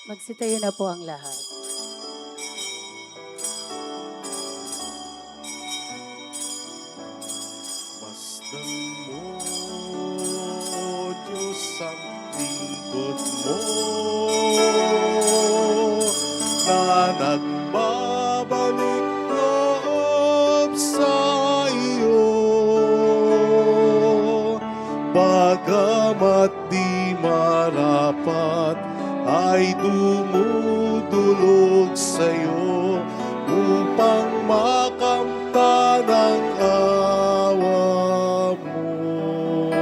Magsitayo na po ang lahat. Masdan mo, Diyos, ang lingkod mo na nagbabalik loob sa iyo. Bagamat di marapat ay dumudulog sa'yo upang makamtan ang awa mo.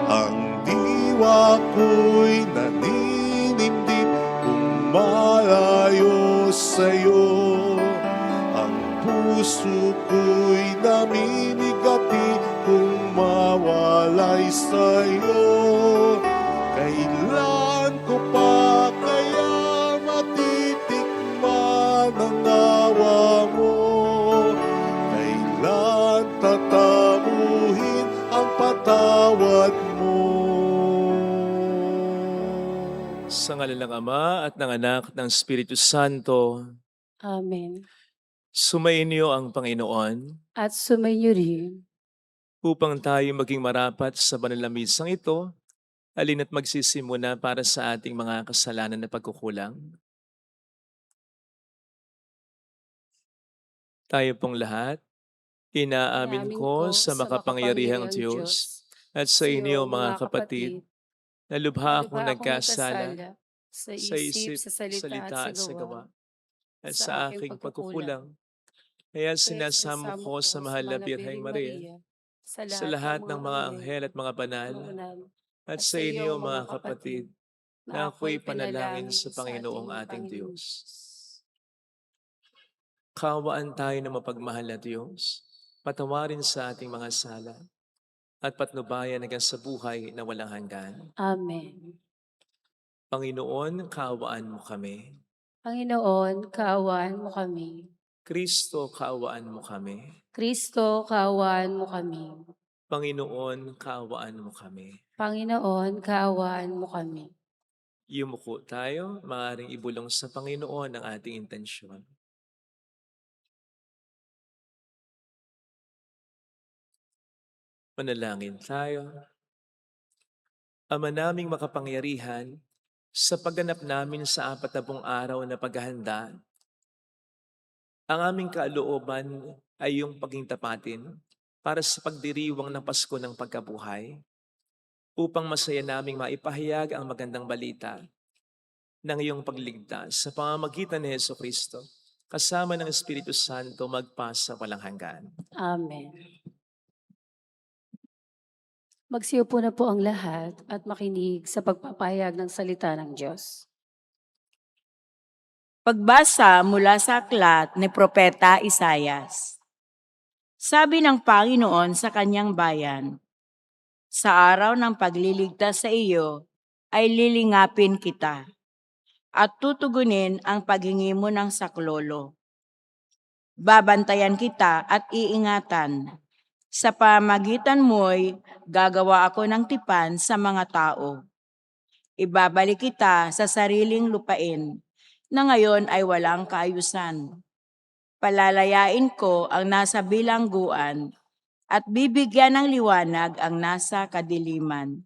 Ang diwa ko'y naninimdim kung malayo sa'yo. Ang puso ko'y namimigati kung mawalay sa'yo. Kailan ko pa kaya matitikman ang awa mo? Kailan tatamuhin ang patawad mo? Sa ngalan ng Ama at ng Anak at ng Espiritu Santo, Amen. sumainyo ang Panginoon At sumainyo rin. upang tayo maging marapat sa banal na misang ito, halina't magsisimuna para sa ating mga kasalanan na pagkukulang. Tayo pong lahat, inaamin Inamin ko ko sa sa makapangyarihang makapangyarihang Diyos Diyos, at sa sa inyo iyo mga mga kapatid, kapatid, na na lubha akong lubha akong nagkasala nagkasala sa sa isip, isip, sa salita at salita sa at sa gawa, gawa, at sa sa aking aking pagkukulang. pagkukulang. Kaya Kaya sinasamo sinasamo ko sa ko sa mahal na mga Birheng Birheng Maria, Maria, sa sa lahat ng lahat ng mga mga anghel anghel at mga at banal, mga banal, at at sa sa inyo iyo mga mga kapatid, kapatid, na na ako'y ako'y panalangin pinalangin sa sa Panginoong ating ating Panginoon Diyos. Diyos. Kawaan tayo ng mapagmahal na Diyos, patawarin sa ating mga sala, at patnubayan hanggang sa buhay na walang hanggan. Amen. Panginoon, kaawaan mo kami. Panginoon, kaawaan mo kami. Kristo, kaawaan mo kami. Kristo, kaawaan mo kami. Panginoon, kaawaan mo kami. Panginoon, kaawaan mo kami. Yumuko tayo, maaaring ibulong sa Panginoon ang ating intensyon. Manalangin tayo. Ama naming makapangyarihan, sa pagganap namin sa 40 araw na paghahanda, ang aming kalooban ay iyong paging tapatin para sa pagdiriwang ng Pasko ng pagkabuhay, upang masaya naming maipahayag ang magandang balita ng iyong pagligtas sa pamamagitan ni Jesucristo, kasama ng Espiritu Santo magpasa walang hanggan. Amen. Magsiupo na po ang lahat at makinig sa pagpapahayag ng salita ng Diyos. Pagbasa mula sa aklat ni Propeta Isayas. Sabi ng Panginoon sa kanyang bayan, sa araw ng pagliligtas sa iyo ay lilingapin kita at tutugunin ang paghingi mo ng saklolo. Babantayan kita at iingatan. Sa pamagitan mo'y gagawa ako ng tipan sa mga tao. Ibabalik kita sa sariling lupain na ngayon ay walang kaayusan. Palalayain ko ang nasa bilangguan at bibigyan ng liwanag ang nasa kadiliman.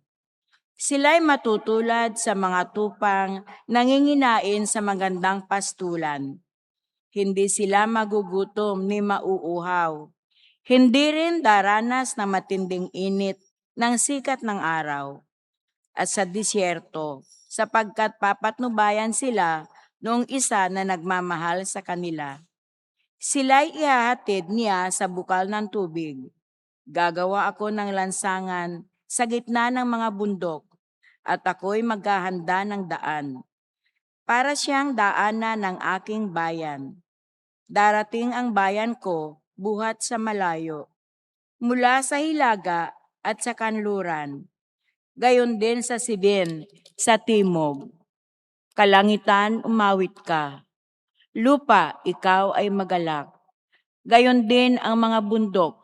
Sila'y matutulad sa mga tupang nanginginain sa magandang pastulan. Hindi sila magugutom ni mauuhaw. Hindi rin daranas ng matinding init ng sikat ng araw. At sa disyerto, sapagkat papatnubayan sila noong isa na nagmamahal sa kanila. Sila'y ihahatid niya sa bukal ng tubig. Gagawa ako ng lansangan sa gitna ng mga bundok, at ako'y maghahanda ng daan. Para siyang daanan ng aking bayan. Darating ang bayan ko buhat sa malayo, mula sa hilaga at sa kanluran. Gayon din sa Sibin, sa timog. Kalangitan, umawit ka. Lupa, ikaw ay magalak. Gayon din ang mga bundok,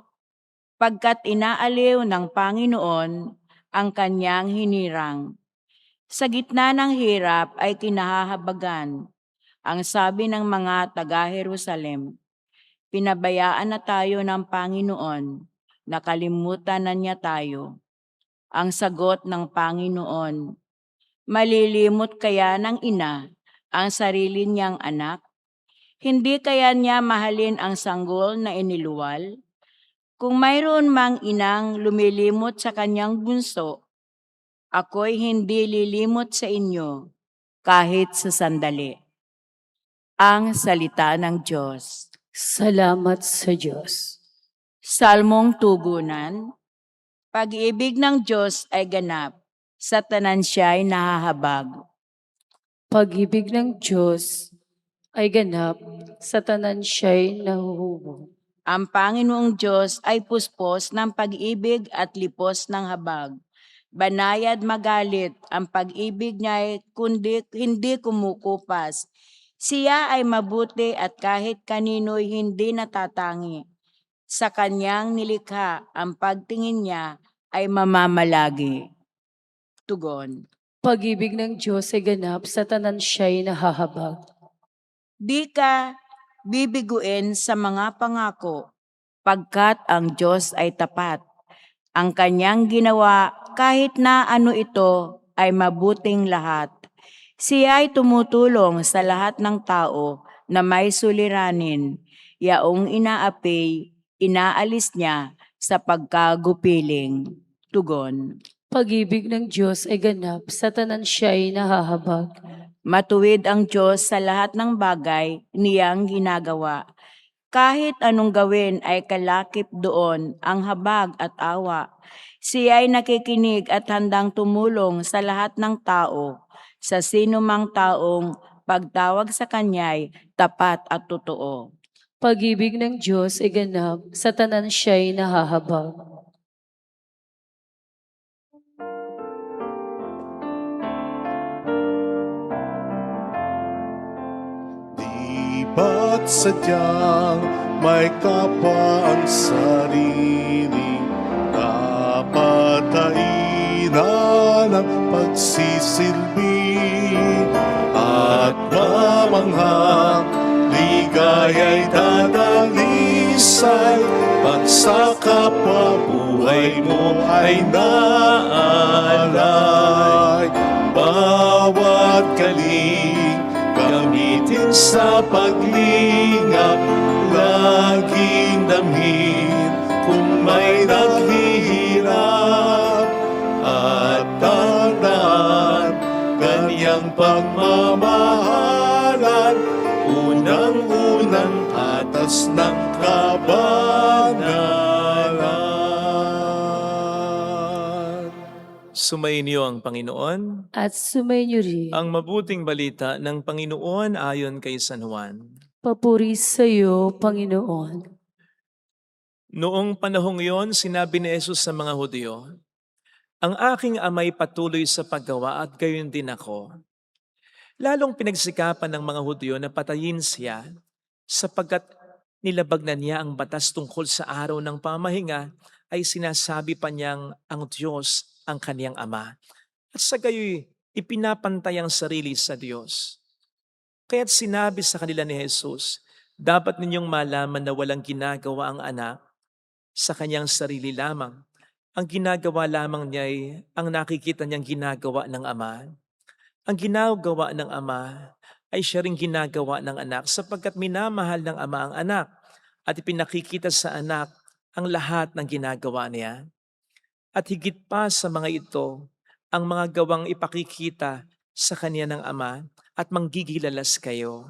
pagkat inaaliw ng Panginoon ang kanyang hinirang. Sa gitna ng hirap ay kinahahabagan. Ang sabi ng mga taga-Jerusalem, pinabayaan na tayo ng Panginoon, nakalimutan na niya tayo. Ang sagot ng Panginoon, malilimot kaya ng ina ang sarili niyang anak? Hindi kaya niya mahalin ang sanggol na iniluwal? Kung mayroon mang inang lumilimot sa kanyang bunso, ako'y hindi lilimot sa inyo kahit sa sandali. Ang salita ng Diyos. Salamat sa Diyos. Salmong tugunan. Pag-ibig ng Diyos ay ganap, sa tanan siya'y nahahabag. Pag-ibig ng Diyos ay ganap, sa tanan siya'y nahuhubog. Ang Panginoong Diyos ay puspos ng pag-ibig at lipos ng habag. Banayad magalit, ang pag-ibig niya ay hindi kumukupas. Siya ay mabuti at kahit kanino'y hindi natatangi. Sa kanyang nilikha, ang pagtingin niya ay mamamalagi. Tugon. Pag-ibig ng Diyos ay ganap, sa tanan siya'y nahahabag. Di ka bibiguin sa mga pangako, pagkat ang Diyos ay tapat. Ang kanyang ginawa, kahit na ano ito, ay mabuting lahat. Siya ay tumutulong sa lahat ng tao na may suliranin. Yaong inaapi, inaalis niya sa pagkagupiling. Tugon. Pag-ibig ng Diyos ay ganap, sa tanan siya'y nahahabag. Matuwid ang Diyos sa lahat ng bagay niyang ginagawa. Kahit anong gawin ay kalakip doon ang habag at awa. Siya ay nakikinig at handang tumulong sa lahat ng tao. Sa sino mang taong pagtawag sa kanya'y tapat at totoo. Pag-ibig ng Diyos ay ganap, sa tanan siya'y nahahabag. Di ba't sadyang may kapwa ang sarili, kapatainan ang pagsisilbi, at mamanghang ligaya'y dadalisay, pag sa kapwa buhay mo ay naalay. Bawat galing gamitin sa paglingap, laging damhin kung may naghihirap, at tandaan ganyang pagmamahalan, unang-unang atas ng kabanalan. Sumainyo ang Panginoon. At sumainyo rin. Ang mabuting balita ng Panginoon ayon kay San Juan. Papuri sa iyo, Panginoon. Noong panahong iyon, sinabi ni Jesus sa mga Hudyo, ang aking ama'y patuloy sa paggawa at gayon din ako. Lalong pinagsikapan ng mga Hudyo na patayin siya sapagkat nilabag na niya ang batas tungkol sa araw ng pamahinga, ay sinasabi pa niyang ang Diyos ang kaniyang ama. At sa gayoy, ipinapantay ang sarili sa Diyos. Kaya't sinabi sa kanila ni Jesus, dapat ninyong malaman na walang ginagawa ang anak sa kanyang sarili lamang. Ang ginagawa lamang niya ay ang nakikita niyang ginagawa ng ama. Ang ginagawa ng ama ay siya ring ginagawa ng anak sapagkat minamahal ng ama ang anak at ipinakikita sa anak ang lahat ng ginagawa niya. At higit pa sa mga ito, ang mga gawang ipakikita sa kanya ng ama at manggigilalas kayo.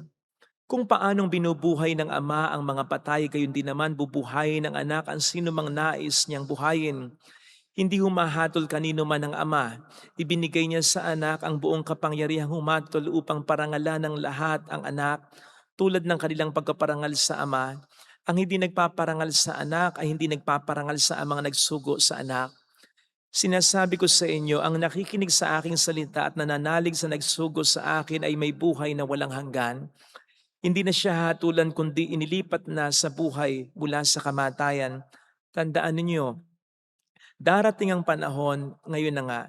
Kung paanong binubuhay ng ama ang mga patay, gayon din naman bubuhayin ng anak ang sino mang nais niyang buhayin. Hindi humahatol kanino man ng ama. Ibinigay niya sa anak ang buong kapangyarihang humatol upang parangalan ng lahat ang anak tulad ng kanilang pagkaparangal sa ama. Ang hindi nagpaparangal sa anak ay hindi nagpaparangal sa amang nagsugo sa anak. Sinasabi ko sa inyo, ang nakikinig sa aking salita at nananalig sa nagsugo sa akin ay may buhay na walang hanggan. Hindi na siya hatulan kundi inilipat na sa buhay mula sa kamatayan. Tandaan ninyo, darating ang panahon, ngayon na nga,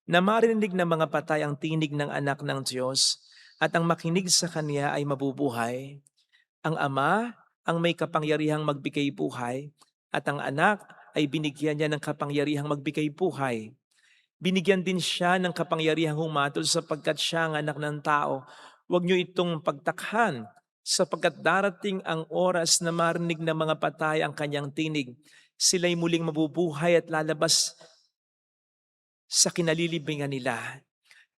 na marinig ng mga patay ang tinig ng anak ng Diyos at ang makinig sa Kanya ay mabubuhay. Ang Ama ang may kapangyarihang magbigay buhay at ang anak ay binigyan niya ng kapangyarihang magbigay buhay. Binigyan din siya ng kapangyarihang humatol sapagkat siya ang anak ng tao. Huwag niyo itong pagtakhan sapagkat darating ang oras na marinig ng mga patay ang kanyang tinig. Sila'y muling mabubuhay at lalabas sa kinalilibingan nila.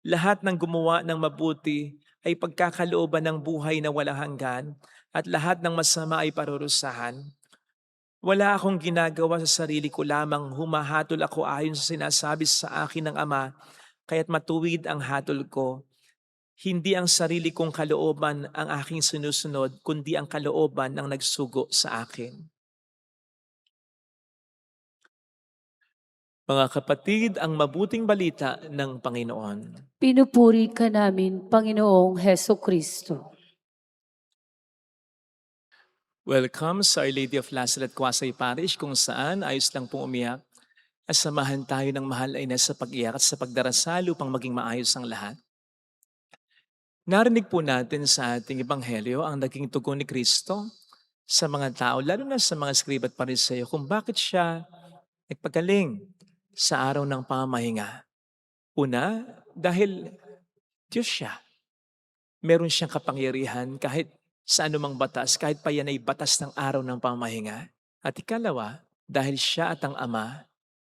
Lahat ng gumawa ng mabuti ay pagkakalooban ng buhay na walang hanggan at lahat ng masama ay parurusahan. Wala akong ginagawa sa sarili ko lamang, humahatol ako ayon sa sinasabi sa akin ng Ama, kaya't matuwid ang hatol ko. Hindi ang sarili kong kalooban ang aking sinusunod, kundi ang kalooban ng nagsugo sa akin. Mga kapatid, ang mabuting balita ng Panginoon. Pinupuri ka namin, Panginoong Heso Kristo. Welcome sa Our Lady of Lazaret Quasay Parish kung saan ayos lang pong umiyak. At samahan tayo ng mahal ay nasa pag-iyak at sa pagdarasal upang maging maayos ang lahat. Narinig po natin sa ating Ebanghelyo ang naging tugon ni Kristo sa mga tao, lalo na sa mga Skriba at Pariseo, kung bakit siya nagpagaling sa araw ng pamamahinga. Una, dahil Diyos siya. Meron siyang kapangyarihan kahit sa anumang batas, kahit pa yan ay batas ng araw ng pamamahinga. At ikalawa, dahil siya at ang Ama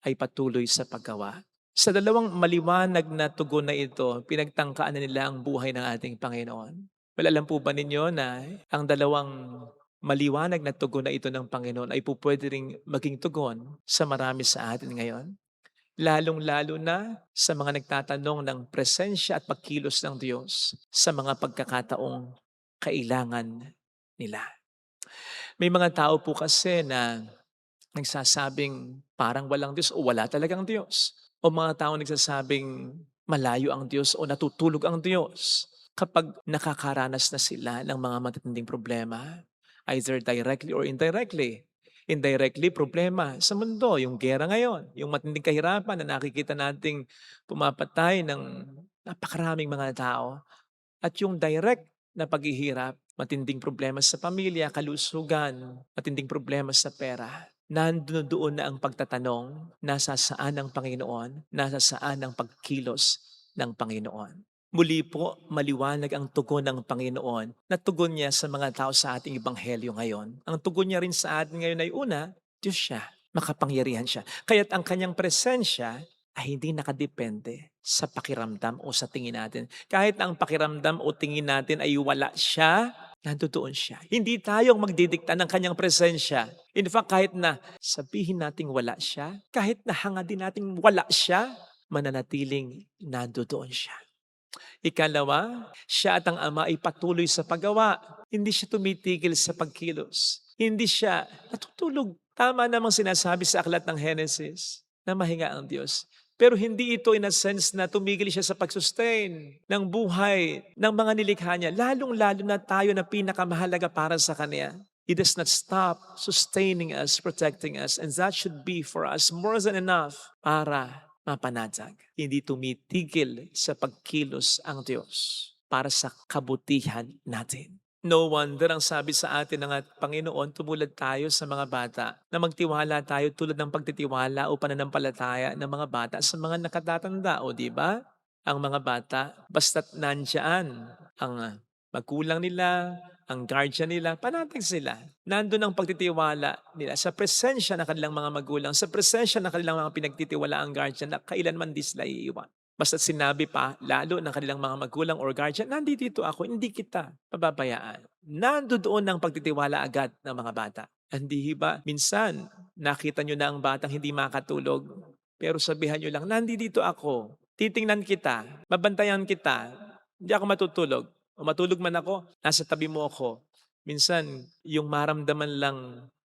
ay patuloy sa paggawa. Sa dalawang maliwanag na tugon na ito, pinagtangkaan na nila ang buhay ng ating Panginoon. Well, alam po ba ninyo na ang dalawang maliwanag na tugon na ito ng Panginoon ay po pwede ring maging tugon sa marami sa atin ngayon? Lalong-lalo na sa mga nagtatanong ng presensya at pagkilos ng Diyos sa mga pagkakataong kailangan nila. May mga tao po kasi na nagsasabing parang walang Diyos o wala talagang Diyos. O mga tao nagsasabing malayo ang Diyos o natutulog ang Diyos kapag nakakaranas na sila ng mga matitinding problema, either directly or indirectly. Indirectly, problema sa mundo, yung gera ngayon, yung matinding kahirapan na nakikita nating pumapatay ng napakaraming mga tao. At yung direct na paghihirap, matinding problema sa pamilya, kalusugan, matinding problema sa pera. Nandoon na ang pagtatanong, nasa saan ang Panginoon, nasa saan ang pagkilos ng Panginoon. Muli po, maliwanag ang tugon ng Panginoon na tugon niya sa mga tao sa ating Ebanghelyo ngayon. Ang tugon niya rin sa atin ngayon ay una, Diyos siya, makapangyarihan siya. Kaya't ang kanyang presensya ay hindi nakadepende sa pakiramdam o sa tingin natin. Kahit ang pakiramdam o tingin natin ay wala siya, nandoon siya. Hindi tayo ang magdidikta ng kanyang presensya. In fact, kahit na sabihin nating wala siya, kahit na hanga din nating wala siya, mananatiling nandoon siya. Ikalawa, siya at ang Ama ay patuloy sa paggawa. Hindi siya tumitigil sa pagkilos. Hindi siya natutulog. Tama namang sinasabi sa aklat ng Genesis na mahinga ang Diyos. Pero hindi ito in a sense na tumigil siya sa pag-sustain ng buhay ng mga nilikha niya. Lalong-lalo na tayo na pinakamahalaga para sa Kanya. He does not stop sustaining us, protecting us. And that should be for us more than enough para mapanatag. Hindi tumitigil sa pagkilos ang Diyos para sa kabutihan natin. No wonder ang sabi sa atin ng Panginoon, tumulad tayo sa mga bata na magtiwala tayo tulad ng pagtitiwala o pananampalataya ng mga bata sa mga nakatatanda. O di ba? Ang mga bata, basta't nandyan ang magulang nila, ang guardian nila, panatag sila. Nandun ang pagtitiwala nila sa presensya ng kanilang mga magulang, sa presensya ng kanilang mga pinagtitiwala ang guardian na kailanman di sila iiwan. Basta't sinabi pa, lalo ng kanilang mga magulang or guardian, nandito ako, hindi kita pababayaan. Nandoon ang pagtitiwala agad ng mga bata. Hindi ba, minsan, nakita nyo na ang batang hindi makatulog, pero sabihan nyo lang, nandito ako, titingnan kita, babantayan kita, hindi ako matutulog. O matulog man ako, nasa tabi mo ako. Minsan, yung maramdaman lang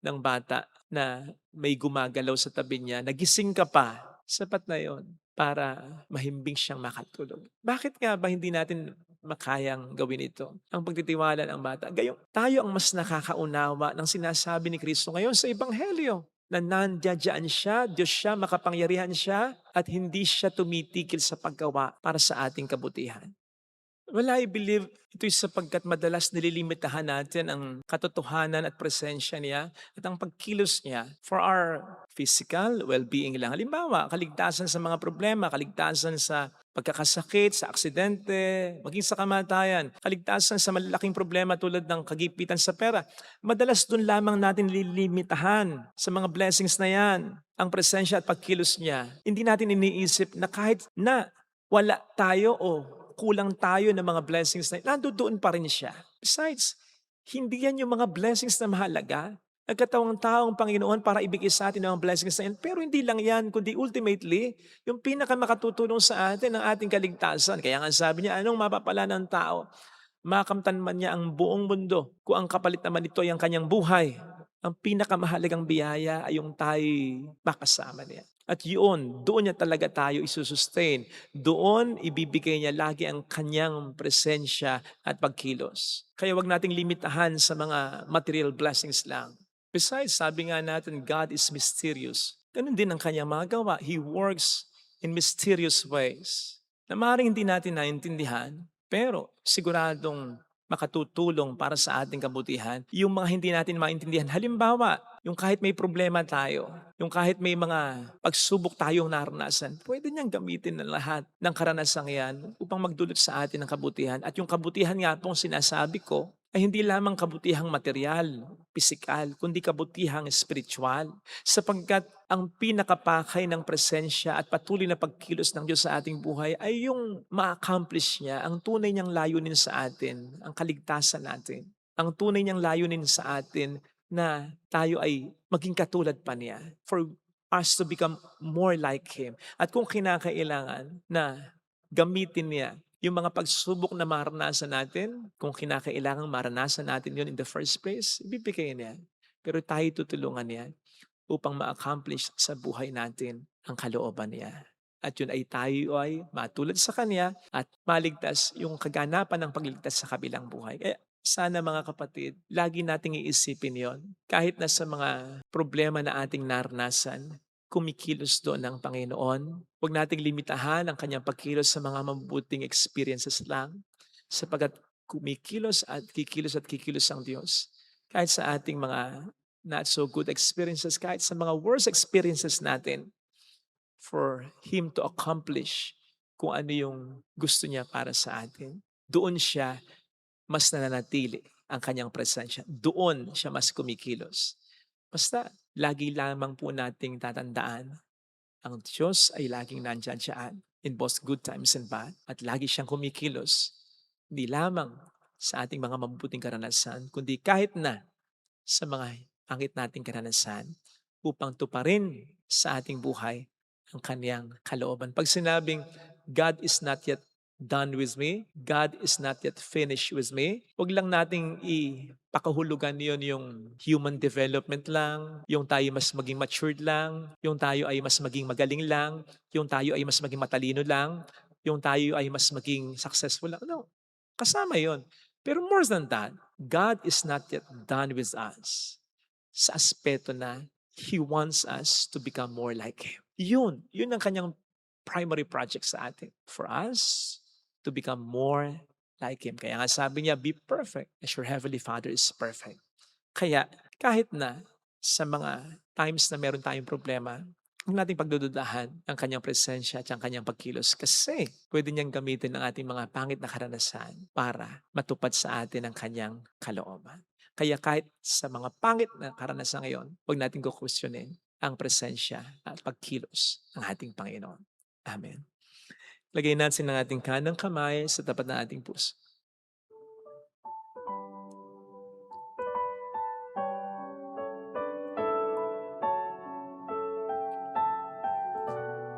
ng bata na may gumagalaw sa tabi niya, nagising ka pa, sapat na yon para mahimbing siyang makatulog. Bakit nga ba hindi natin makayang gawin ito? Ang pagtitiwala ng bata. Gayong tayo ang mas nakakaunawa ng sinasabi ni Kristo ngayon sa Ebanghelyo. na nandiyan siya, Diyos siya, makapangyarihan siya, at hindi siya tumitigil sa paggawa para sa ating kabutihan. Well, I believe ito'y sapagkat madalas nililimitahan natin ang katotohanan at presensya niya at ang pagkilos niya for our physical well-being lang. Halimbawa, kaligtasan sa mga problema, kaligtasan sa pagkakasakit, sa aksidente, maging sa kamatayan, kaligtasan sa malalaking problema tulad ng kagipitan sa pera. Madalas doon lamang natin lilimitahan sa mga blessings na yan, ang presensya at pagkilos niya. Hindi natin iniisip na kahit na wala tayo o kulang tayo ng mga blessings na nandoon pa rin siya. Besides, hindi yan yung mga blessings na mahalaga. Nagkatawang taong Panginoon para ibigay sa atin ang mga blessings na yan. Pero hindi lang yan, kundi ultimately, yung pinakamakatutulong sa atin ang ating kaligtasan. Kaya nga sabi niya, anong mapapala ng tao? Makamtan man niya ang buong mundo kung ang kapalit naman ito ay ang kanyang buhay. Ang pinakamahalagang biyaya ay yung tayo makasama niya. At yun, doon niya talaga tayo isusustain. Doon, ibibigay niya lagi ang kanyang presensya at pagkilos. Kaya wag nating limitahan sa mga material blessings lang. Besides, sabi nga natin, God is mysterious. Ganun din ang kanyang mga gawa. He works in mysterious ways. Na maaaring hindi natin naintindihan, pero siguradong makatutulong para sa ating kabutihan, yung mga hindi natin maintindihan. Halimbawa, yung kahit may problema tayo, yung kahit may mga pagsubok tayong naranasan, pwede niyang gamitin ng lahat ng karanasang yan upang magdulot sa atin ng kabutihan. At yung kabutihan nga pong sinasabi ko, ay hindi lamang kabutihang material, pisikal, kundi kabutihang spiritual. Sapagkat ang pinakapakay ng presensya at patuloy na pagkilos ng Diyos sa ating buhay ay yung ma-accomplish niya, ang tunay niyang layunin sa atin, ang kaligtasan natin. Ang tunay niyang layunin sa atin na tayo ay maging katulad pa niya. For us to become more like Him. At kung kinakailangan na gamitin niya yung mga pagsubok na maranasan natin, kung kinakailangan maranasan natin yun in the first place, ibibigay niya. Pero tayo tutulungan niya upang ma-accomplish sa buhay natin ang kalooban niya. At yun ay tayo ay matulad sa Kanya at maligtas yung kaganapan ng pagligtas sa kabilang buhay. Kaya sana mga kapatid, lagi nating iisipin yon. Kahit na sa mga problema na ating naranasan, kumikilos doon ng Panginoon. Huwag nating limitahan ang kanyang pagkilos sa mga mabuting experiences lang. Sapagkat kumikilos at kikilos ang Diyos. Kahit sa ating mga not so good experiences, kahit sa mga worst experiences natin, for Him to accomplish kung ano yung gusto niya para sa atin. Doon siya mas nananatili ang kanyang presensya. Doon siya mas kumikilos. Basta, lagi lamang po nating tatandaan, ang Diyos ay laging nandyan siyaan in both good times and bad. At lagi siyang kumikilos, hindi lamang sa ating mga mabuting karanasan, kundi kahit na sa mga pangit nating karanasan, upang tuparin sa ating buhay ang kaniyang kalooban. Pag sinabing, God is not yet done with me, God is not yet finished with me, huwag lang nating ipakahulugan yon yung human development lang, yung tayo mas maging matured lang, yung tayo ay mas maging magaling lang, yung tayo ay mas maging matalino lang, yung tayo ay mas maging successful lang. No, kasama yon. Pero more than that, God is not yet done with us sa aspeto na He wants us to become more like Him. Yun ang kanyang primary project sa atin. For us to become more like Him. Kaya nga sabi niya, be perfect as your Heavenly Father is perfect. Kaya kahit na sa mga times na meron tayong problema, huwag nating pagdududahan ang kanyang presensya at ang kanyang pagkilos kasi pwede niyang gamitin ang ating mga pangit na karanasan para matupad sa atin ang kanyang kalooban. Kaya kahit sa mga pangit na karanasan ngayon, huwag nating kukwestiyonin ang presensya at pagkilos ng ating Panginoon. Amen. Lagay natin ang ating kanang kamay sa tapat ng ating puso.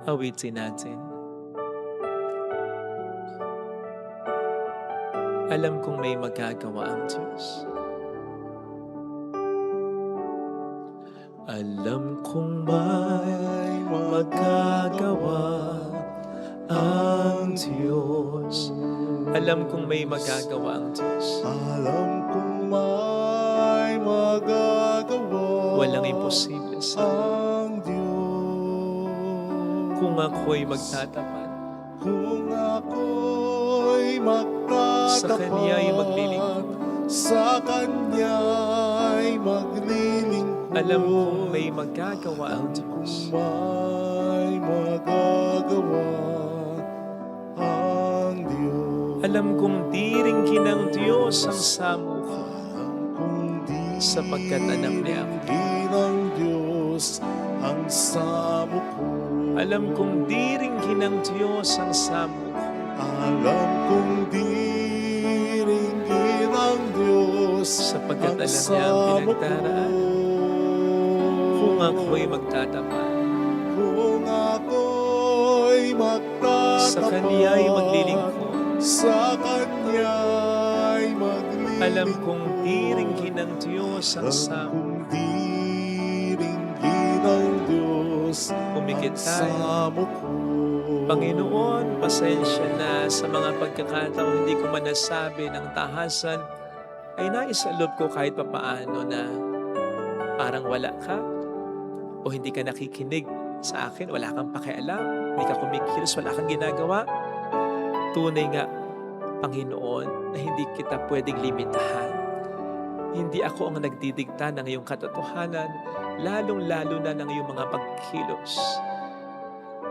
Awitin natin. Alam kong may magagawa ang Diyos. Alam kong may magagawa ang Diyos. Alam kong may magagawa ang Diyos. Alam kong may magagawa Walang imposible sa iyo. ang Diyos. Kung ako'y magtatapat, Kung ako'y magtatapat, sa Kanya'y maglilingkod. Sa Kanya'y maglilingkod. Alam kong may magagawa ang Diyos. May magagawa ang Diyos. Alam kong di ringgin ng Diyos ang samo ko, Kung di sapagkat anak niya ako. ringgin ng Diyos ang samo ko. Alam kong di ringgin ng Diyos ang samo ko, Alam kong di ringgin ng Diyos sapagkat ang alam niya ang samo pinagdaraan. ko. Kung ako'y magtatapat, Kung ako'y magtatapat, sa Kanya'y maglilingkod. Sa Kanya'y maglilingkod. Alam kong di ringgin ng Diyos ang samo. Kung di ringgin ng Diyos Pumikit ang tayo. samo ko. Panginoon, pasensya na sa mga pagkakataon hindi ko man nasabi ng tahasan, ay naisaloob ko kahit papaano na parang wala ka o hindi ka nakikinig sa akin, wala kang pakialam, hindi ka kumikilos, wala kang ginagawa. Tunay nga, Panginoon, na hindi kita pwedeng limitahan. Hindi ako ang nagdidikta ng iyong katotohanan, lalong-lalo na ng iyong mga pagkilos.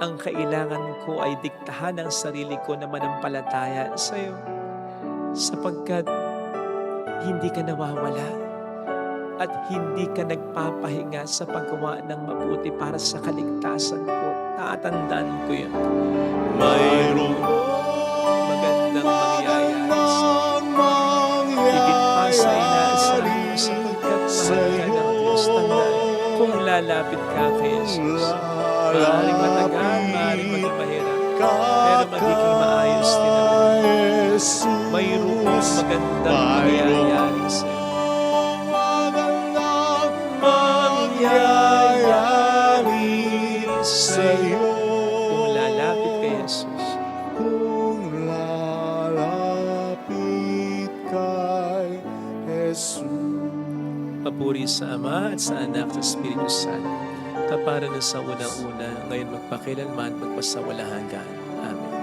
Ang kailangan ko ay diktahan ang sarili ko na manampalataya sa iyo, sapagkat hindi ka nawawala at hindi ka nagpapahinga sa paggawa ng mabuti para sa kaligtasan ko. Tatandaan ko yun. Mayroong Magandang mangyayari sa higit pa sa inaasahan mo, sapagkat mahal ka ng Diyos. Tandaan, kung lalapit ka kay Jesus, maaaring matagal, maaaring maging mahirap, pero magiging maayos din ang buhay. Mayroong magandang mangyayari sa iyo. mangyayari sa iyo. Kung lalapit kay Jesus, Kung lalapit kay Jesus. papuri sa Ama at sa Anak at sa Espiritu Santo, kapara na sa unang-una, ngayon magpakilanman, magpasawalang hanggan. Amen.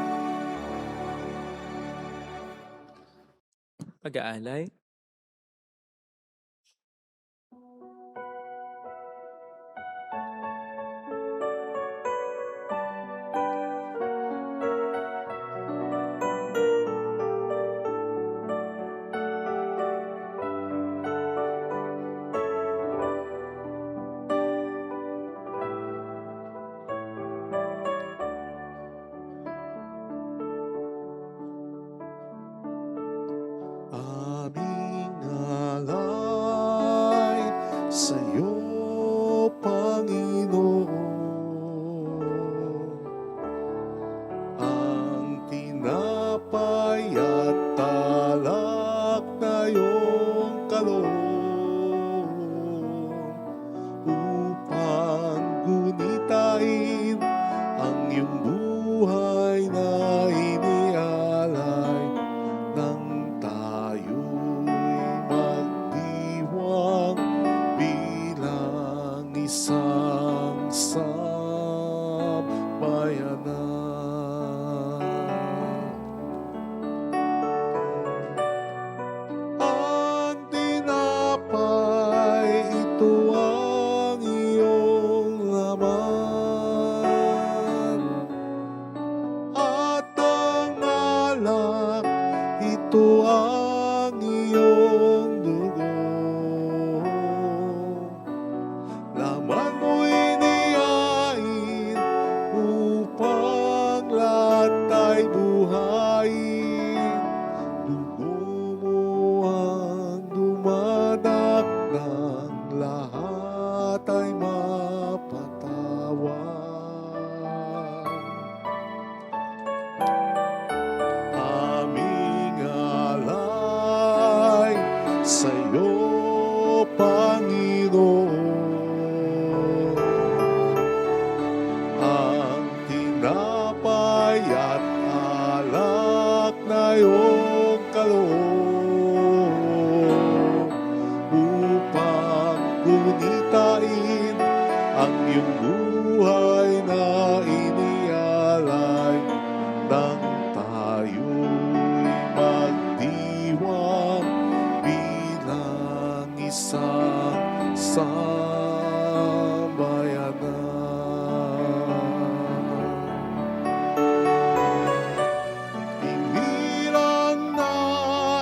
Pag-aalay. Aming alay sa iyo, Panginoon. Ang tinapay at talak na iyong kaloob upang gunitain ang iyong buhay na inialay nang tayo'y magdiwang bilang isang sambayanan. Ang tinapay, ito ang iyong laman, at ang alak, ito ang iyong dugo. Laman mo'y niyain upang ang iyong buhay na inialay nang tayo'y magdiwang bilang isang sambayanan. Hinirang na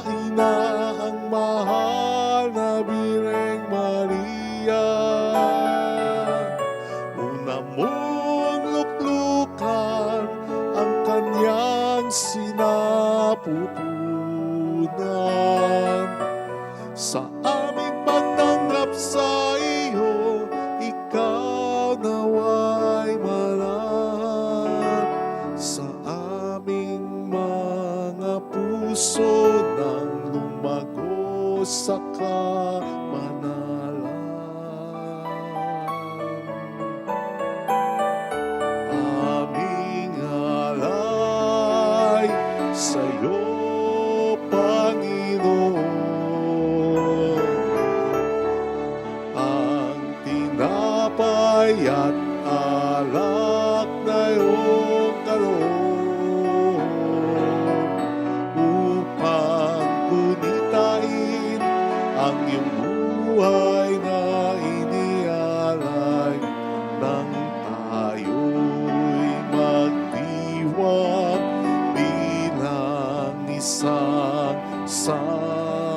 ina ang mahal na Birheng Maria, una mong luklukan ang kanyang sinapupunan. Sa aming pagtanggap sa iyo, ikaw nawa'y manahan sa aming mga puso nang lumago sa kamanalan. Aming alay sa'yo, Panginoon, ang tinapay at alak na iyong kaloob upang gunitain ang iyong buhay na inialay nang tayo'y magdiwang bilang isang sambayanan.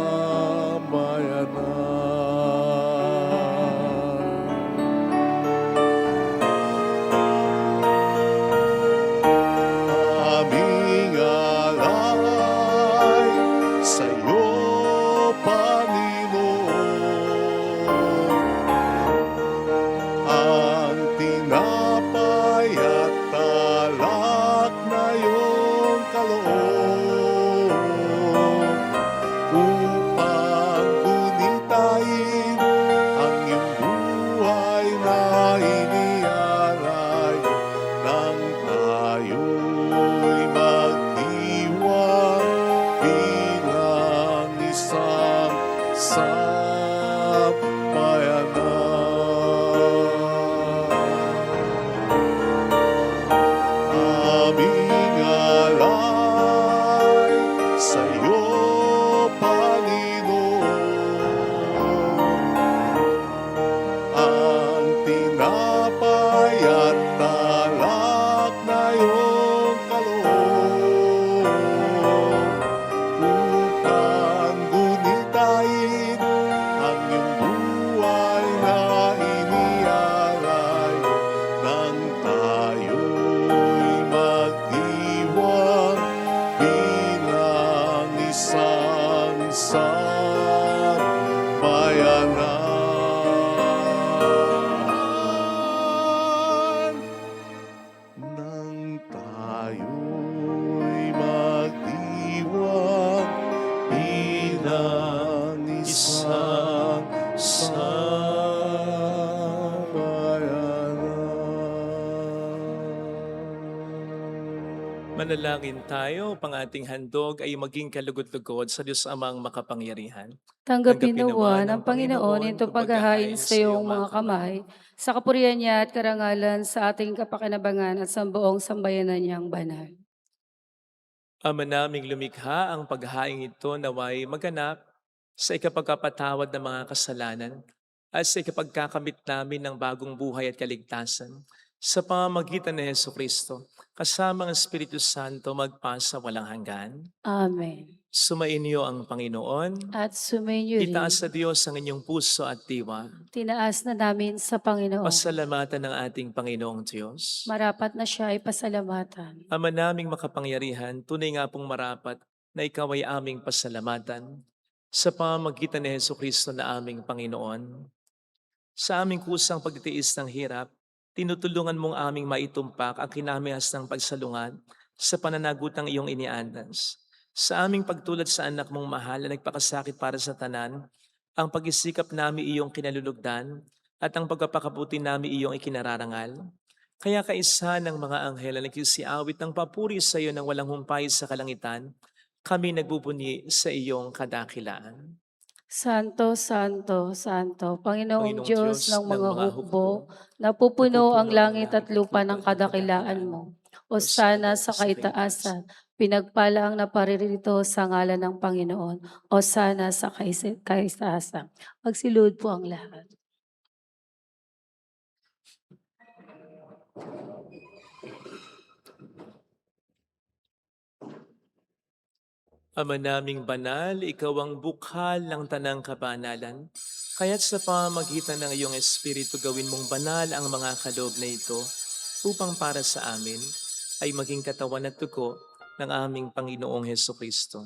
Aming alay sa'yo, Panginoon, ang tinapay at alak na iyong kaloob upang gunitain ang iyong buhay na inialay nang tayo'y magdiwang bilang isang sambayanan. Aming alay sa'yo, Panginoon, ang tinapay at alak na iyong kaloob upang gunitain ang iyong buhay na inialay nang tayo'y magdiwang bilang isang sambayanan. Nang tayo'y magdiwang bilang isang sambayanan. Manalangin tayo, pang ating handog ay maging kalugod-lugod sa Diyos Amang makapangyarihan. Tanggapin nawa ng Panginoon ito paghahain sa iyong mga kamay, sa kapurihan niya at karangalan sa ating kapakinabangan at sa buong sambayanan niyang banal. Ama naming lumikha, ang paghahain ito naway maganap sa ikapagkapatawad ng mga kasalanan at sa ikapagkakamit namin ng bagong buhay at kaligtasan sa pamamagitan ni Jesucristo, kasama ang Espiritu Santo magpasa walang hanggan. Amen. Sumainyo ang Panginoon. At sumainyo rin, Itaas sa Diyos ang inyong puso at diwa. tinaas na namin sa Panginoon. Pasalamatan ng ating Panginoong Diyos. Marapat na siya ay pasalamatan. Ama naming makapangyarihan, tunay nga pong marapat na ikaw ay aming pasalamatan sa pamamagitan ni Jesucristo na aming Panginoon. Sa aming kusang pagtitiis ng hirap, tinutulungan mong aming maitumpak ang kinamihas ng pagsalungat sa pananagutang iyong iniandas. Sa aming pagtulad sa anak mong mahal na nagpakasakit para sa tanan, ang pag-isikap namin iyong kinalulugdan at ang pagpapakabuti namin iyong ikinararangal. Kaya kaisa ng mga anghel na nagsisiawit ng papuri sa iyo ng walang humpay sa kalangitan, kami nagbubunyi sa iyong kadakilaan. Santo, Santo, Santo, Panginoong Panginoong Diyos Diyos ng ng mga mga hukbo, hukbo, napupuno ang napupuno ang langit at langit at lupa ng lupa ng kadakilaan kadakilaan mo. mo. Hosana Hosana sa sa kaitaasan, kaitaasan. pinagpala ang naparirito sa ngalan ng Panginoon. Hosana sa kaitaasan. Magsilud po ang lahat. Ama naming banal, ikaw ang bukhal ng tanang kabanalan. Kaya't sa pamamagitan ng iyong Espiritu gawin mong banal ang mga kaloob na ito upang para sa amin ay maging katawan at dugo ng aming Panginoong Heso Kristo.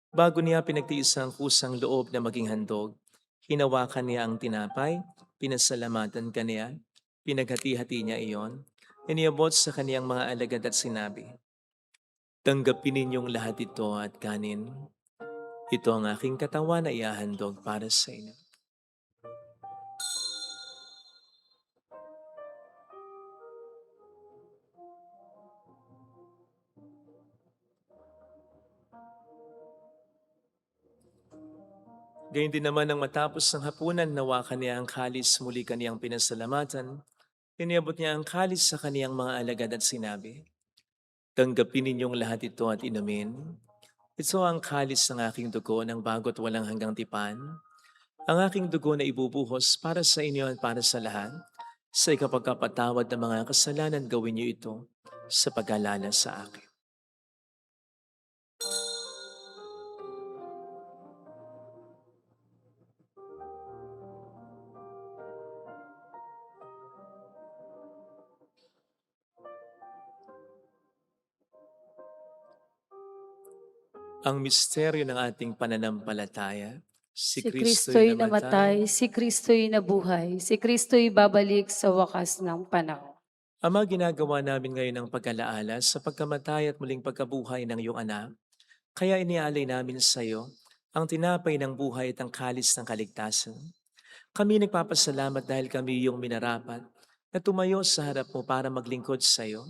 Bago niya pinagtiis ang kusang loob na maging handog, hinawakan niya ang tinapay, pinasalamatan kaniya, pinaghati-hati niya iyon, iniabot sa kaniyang mga alagad at sinabi, "Tanggapin ninyong lahat ito at kanin. Ito ang aking katawan na iahandog para sa inyo." Gayun din naman nang matapos ng hapunan, nawakan niya ang kalis, muli kaniyang pinasalamatan. Iniabot niya ang kalis sa kaniyang mga alagad at sinabi, "Tanggapin ninyong lahat ito at inumin. Ito ang kalis ng aking dugo ng bago't walang hanggang tipan. Ang aking dugo na ibubuhos para sa inyo at para sa lahat. Sa ikapagkapatawad ng mga kasalanan, gawin niyo ito sa pag-alala sa akin." Ang misteryo ng ating pananampalataya, si Si Kristo'y Kristo'y namatay. namatay, si Kristo'y nabuhay, si Kristo'y babalik sa wakas ng panahon. Ama, ginagawa namin ngayon ang pag-alaala sa pagkamatay at muling pagkabuhay ng iyong anak. Kaya inialay namin sa iyo ang tinapay ng buhay at ang kalis ng kaligtasan. Kami nagpapasalamat dahil kami iyong minarapat na tumayo sa harap mo para maglingkod sa iyo.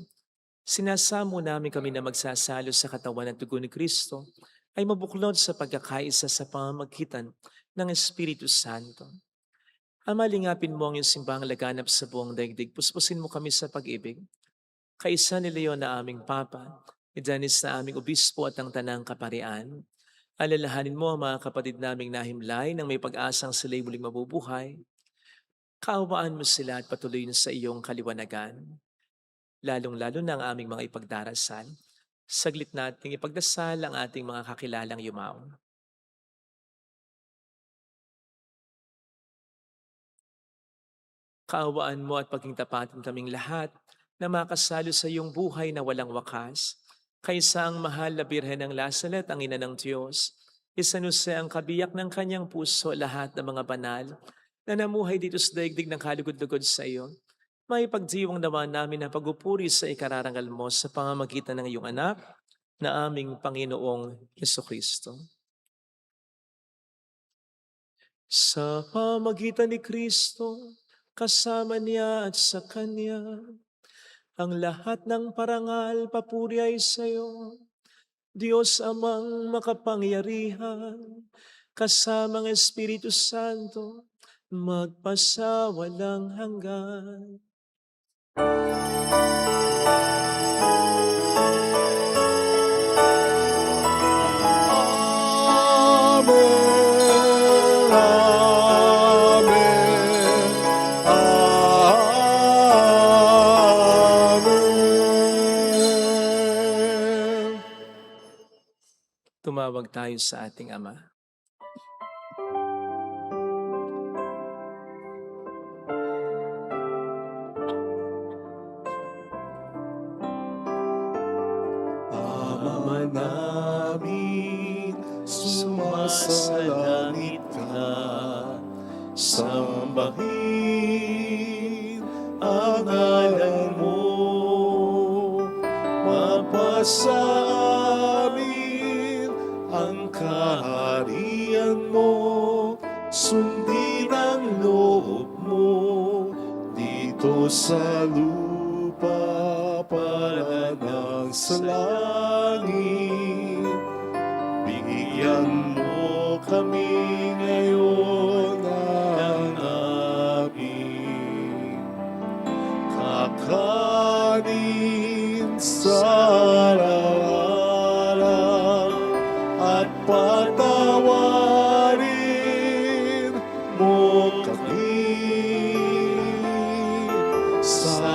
Sinasamo namin kami na magsasalo sa katawan at dugo ni Kristo ay mabuklod sa pagkakaisa sa pamamagitan ng Espiritu Santo. Ama, lingapin mo ang iyong simbahang laganap sa buong daigdig. Puspusin mo kami sa pag-ibig. Kaisa ni Leon na aming Papa, ni Dennis na aming Obispo at ang Tanang Kaparian. Alalahanin mo ang mga kapatid naming nahimlay nang may pag-asang sila'y muling mabubuhay. Kaawaan mo sila at patuloy sa iyong kaliwanagan. Lalong-lalo na ang aming mga ipagdarasal. Saglit nating ipagdasal ang ating mga kakilalang yumaon. Kaawaan mo at paging tapatin kaming lahat na makasalo sa iyong buhay na walang wakas. Kaysa ang mahal na Birhen ng Lasalet, ang ina ng Diyos, isanuse ang kabiyak ng kanyang puso lahat ng mga banal na namuhay dito sa daigdig ng kalugod-lugod sa iyo. May pagdiwang naman namin na pagupuri sa ikararangal mo sa pamamagitan ng iyong anak na aming Panginoong Hesukristo. Sa pamamagitan ni Kristo, kasama niya at sa Kanya, ang lahat ng parangal, papuri ay sa iyo, Diyos Amang makapangyarihan, kasamang Espiritu Santo, magpasawalang hanggan. Amen. Amen. Amen. Tumawag tayo sa ating Ama. Ama namin, sumasalangit ka, sambahin ang ngalan mo, mapasa amin ang kaharian mo, sundin ang loob mo dito sa lupa para ng sa langit. Bigyan mo kami ngayon ng aming kakanin sa araw-araw at patawarin mo kami sa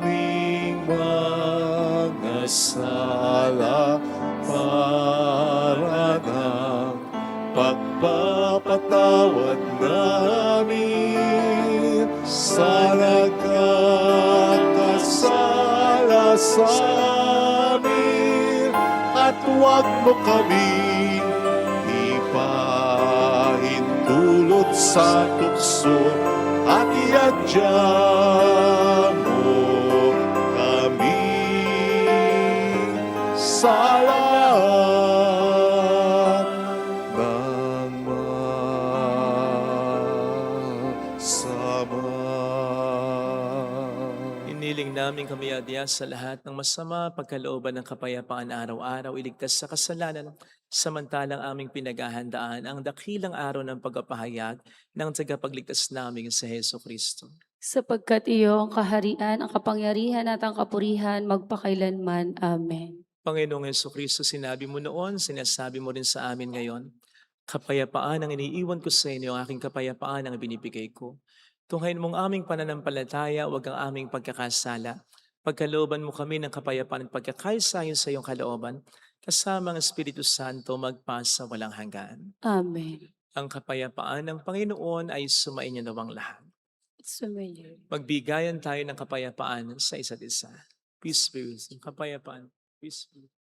aming mga sala para ng pagpapatawad namin sa nagkakasala sa amin at huwag mo kami ipahintulot sa tukso at iadya mo kami sa lahat ng masama. Iniling namin kami adya sa lahat ng masama, pagkalooban ng kapayapaan araw-araw, iligtas sa kasalanan, samantalang aming pinaghahandaan ang dakilang araw ng pagpapahayag ng tagapagligtas namin sa Heso Kristo. Sapagkat iyo ang kaharian, ang kapangyarihan at ang kapurihan magpakailanman. Amen. Panginoong Heso Kristo, sinabi mo noon, sinasabi mo rin sa amin ngayon, kapayapaan ang iniiwan ko sa inyo, ang aking kapayapaan ang binibigay ko. Tunghayin mong aming pananampalataya, huwag ang aming pagkakasala. Pagkalooban mo kami ng kapayapaan at pagkakaisayon sa iyong kalooban, kasama ang Espiritu Santo magpasa walang hanggan. Amen. Ang kapayapaan ng Panginoon ay sumainyo nawang lahat. Sumayo. Magbigayan tayo ng kapayapaan sa isa't isa. Peace be with you. Kapayapaan. Peace be with you.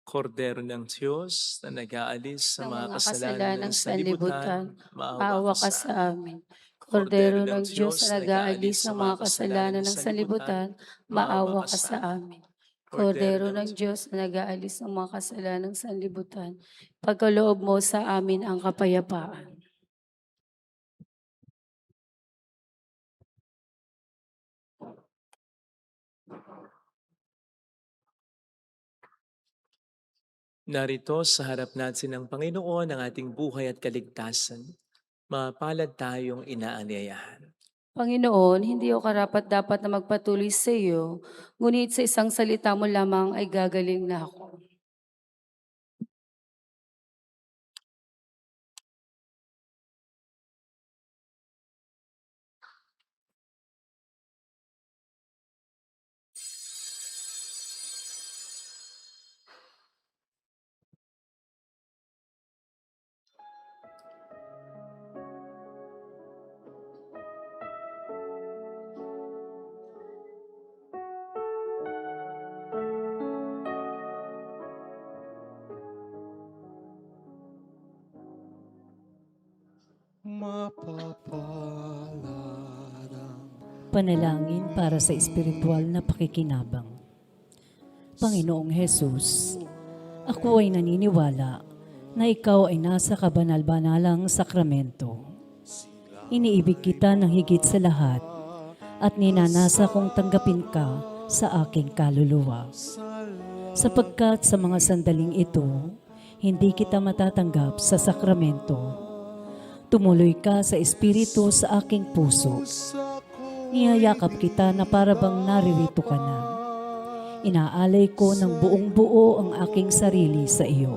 Kordero ng Diyos na nag-aalis sa mga kasalanan ng sanlibutan, Maawa ka sa amin. Kordero ng Diyos na nag-aalis ng mga kasalanan ng sanlibutan, maawa ka sa amin. Kordero ng Diyos na nag-aalis ng mga kasalanan ng sanlibutan, pagkaloob mo sa amin ang kapayapaan. Narito sa harap natin ng Panginoon ang ating buhay at kaligtasan. Mapalad tayong inaanyayahan. Panginoon, hindi ako karapat-dapat na magpatuloy sa iyo, ngunit sa isang salita mo lamang ay gagaling na ako. Mapapalad ang Panalangin para sa espiritual na pakikinabang. Panginoong Hesus, ako ay naniniwala na ikaw ay nasa kabanal-banalang sakramento. Iniibig kita ng higit sa lahat at ninanasa kong tanggapin ka sa aking kaluluwa. Sapagkat sa mga sandaling ito, hindi kita matatanggap sa sakramento. Tumuloy ka sa espiritu sa aking puso. Niyayakap kita na para bang naririto ka na. Inaalay ko ng buong buo ang aking sarili sa iyo.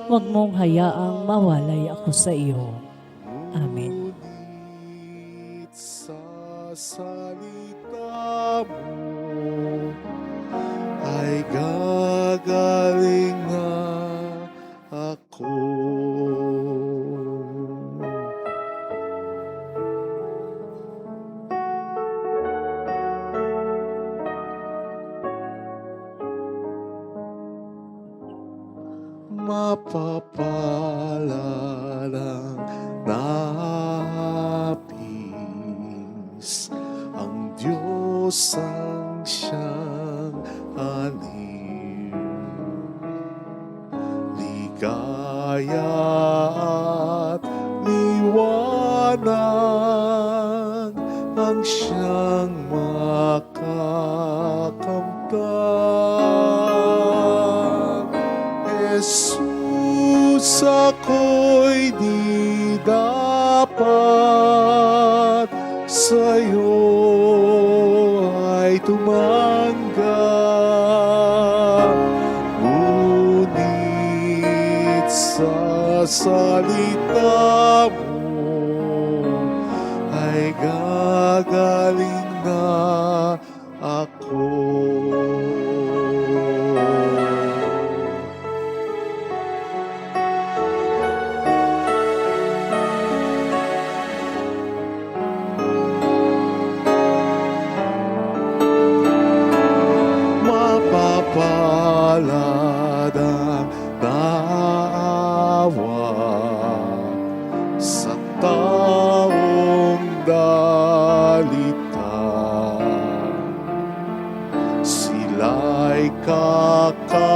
Huwag mong hayaang mawalay ako sa iyo. Amen. ngunit sa salita mo ay gagaling na ako. Mapapalad ang napis ang Diyos ang siyang aliw. Ligaya at liwanag ang siyang makakamtan. Jesus, ako'y di dapat sa'yo ay tumanggap. Ngunit sa salita mo ay gagaling na ako. Mapapalad ang naawa sa taong dalita. Sila'y kakaawan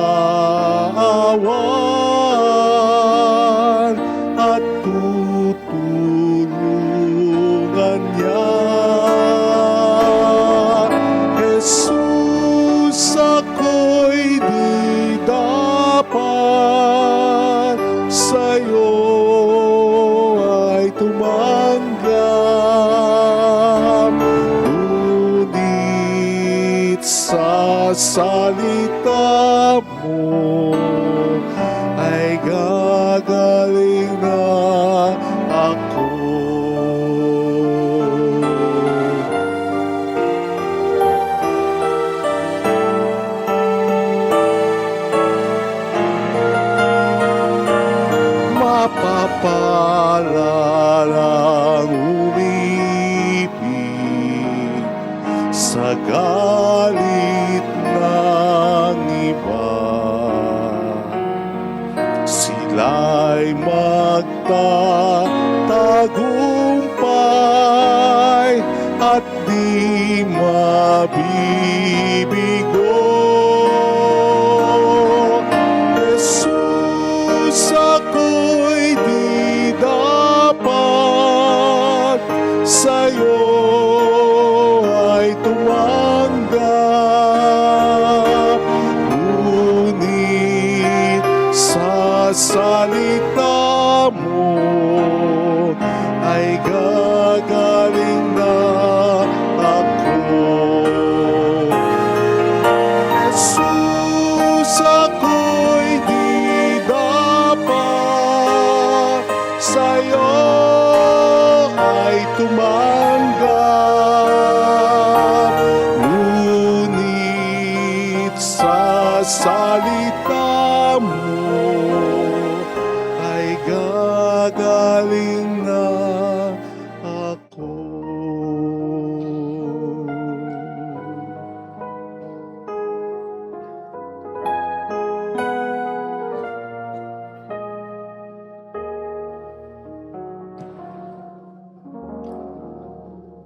at tutulungan niya. Jesus, ako'y di dapat sa'yo ay tumanggap. Ngunit sa salita mo ay gagaling na ako. Mapapalalang umibig sa galit ng iba. Sila'y magtatagumpay at di mabibigo. Jesus, ako'y di dapat sa'yo ay tumanggap. Ngunit sa salita mo ay gagaling na ako. Jesus, ako'y di dapat sa'yo ay tumanggap. Ngunit sa salita mo ay gagaling na ako.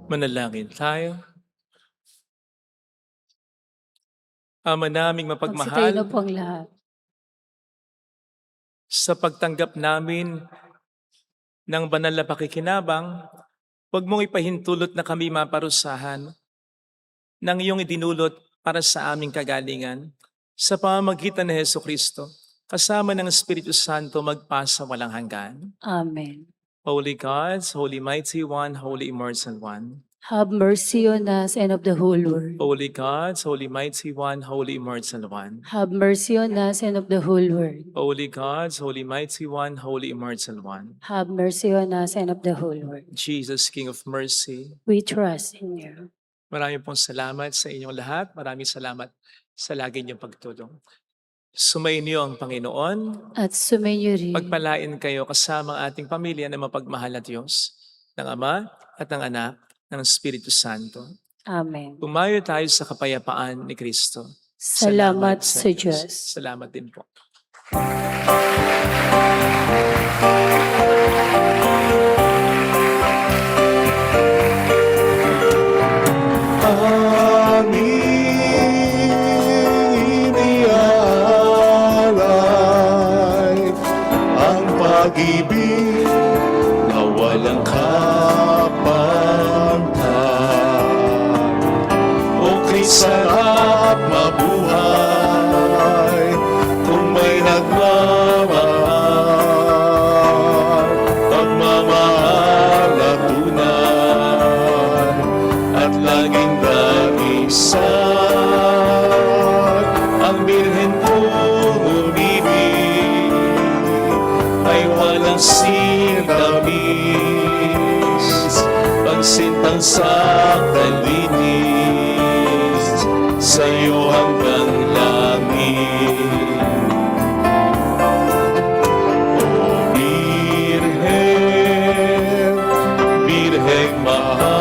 Manalangin tayo. Ama naming Magsitayo na mapagmahal, po ang lahat. sa pagtanggap namin ng banal na pakikinabang, huwag mong ipahintulot na kami maparusahan ng iyong idinulot para sa aming kagalingan sa pamamagitan ni Hesukristo, kasama ng Espiritu Santo magpasa walang hanggan. Amen. Holy God, Holy Mighty One, Holy Immortal One. Have mercy on us and of the whole world. Holy God, Holy Mighty One, Holy Immortal One. Have mercy on us and of the whole world. Holy God, Holy Mighty One, Holy Immortal One. Have mercy on us and of the whole world. Jesus, King of Mercy, We trust in you. maraming pong salamat sa inyong lahat. Maraming salamat sa lagi niyong pagtulong. Sumainyo ang Panginoon. At sumainyo rin. Pagpalain kayo kasama ang ating pamilya na mapagmahal na Diyos, ng Ama at ng Anak, ng Espiritu Santo. Amen. Tumayo tayo sa kapayapaan ni Kristo. Salamat sa Diyos. Salamat din po. Aming inialay ang pag-ibig na walang kapantay. Okay, sarap mabuhay kung may nagmamahal minsan ang birhen kong umibig ay walang sintamis, pagsintang sa kalinis, sa'yo hanggang langit. O Birhen, Birheng mahal,